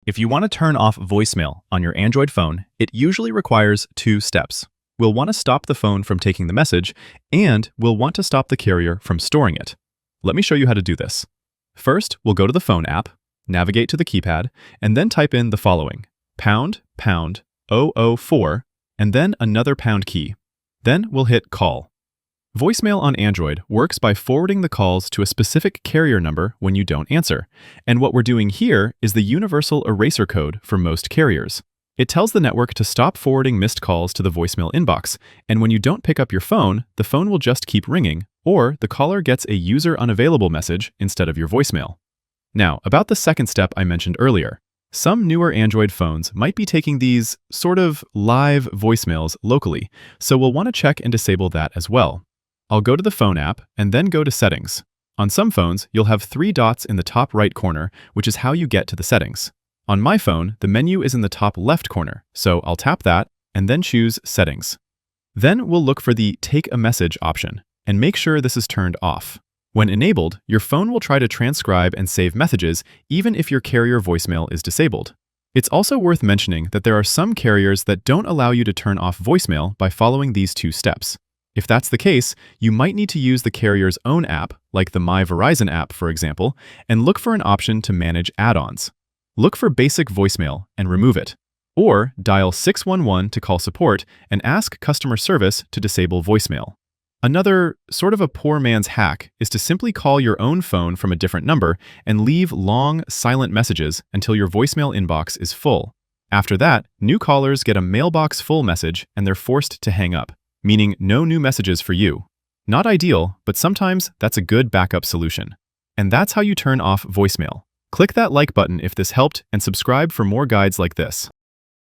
If you want to turn off voicemail on your Android phone, it usually requires two steps. We'll want to stop the phone from taking the message, and we'll want to stop the carrier from storing it. Let me show you how to do this. First, we'll go to the phone app, navigate to the keypad, and then type in the following: pound, pound, 004, and then another pound key. Then we'll hit call. Voicemail on Android works by forwarding the calls to a specific carrier number when you don't answer. And what we're doing here is the universal eraser code for most carriers. It tells the network to stop forwarding missed calls to the voicemail inbox, and when you don't pick up your phone, the phone will just keep ringing, or the caller gets a user unavailable message instead of your voicemail. Now, about the second step I mentioned earlier. Some newer Android phones might be taking these sort of live voicemails locally, so we'll want to check and disable that as well. I'll go to the phone app and then go to settings. On some phones, you'll have 3 dots in the top right corner, which is how you get to the settings. On my phone, the menu is in the top left corner, so I'll tap that and then choose settings. Then we'll look for the take a message option and make sure this is turned off. When enabled, your phone will try to transcribe and save messages even if your carrier voicemail is disabled. It's also worth mentioning that there are some carriers that don't allow you to turn off voicemail by following these 2 steps. If that's the case, you might need to use the carrier's own app, like the My Verizon app, for example, and look for an option to manage add-ons. Look for basic voicemail and remove it. Or dial 611 to call support and ask customer service to disable voicemail. Another, sort of a poor man's hack, is to simply call your own phone from a different number and leave long, silent messages until your voicemail inbox is full. After that, new callers get a mailbox full message and they're forced to hang up, meaning no new messages for you. Not ideal, but sometimes that's a good backup solution. And that's how you turn off voicemail. Click that like button if this helped and subscribe for more guides like this.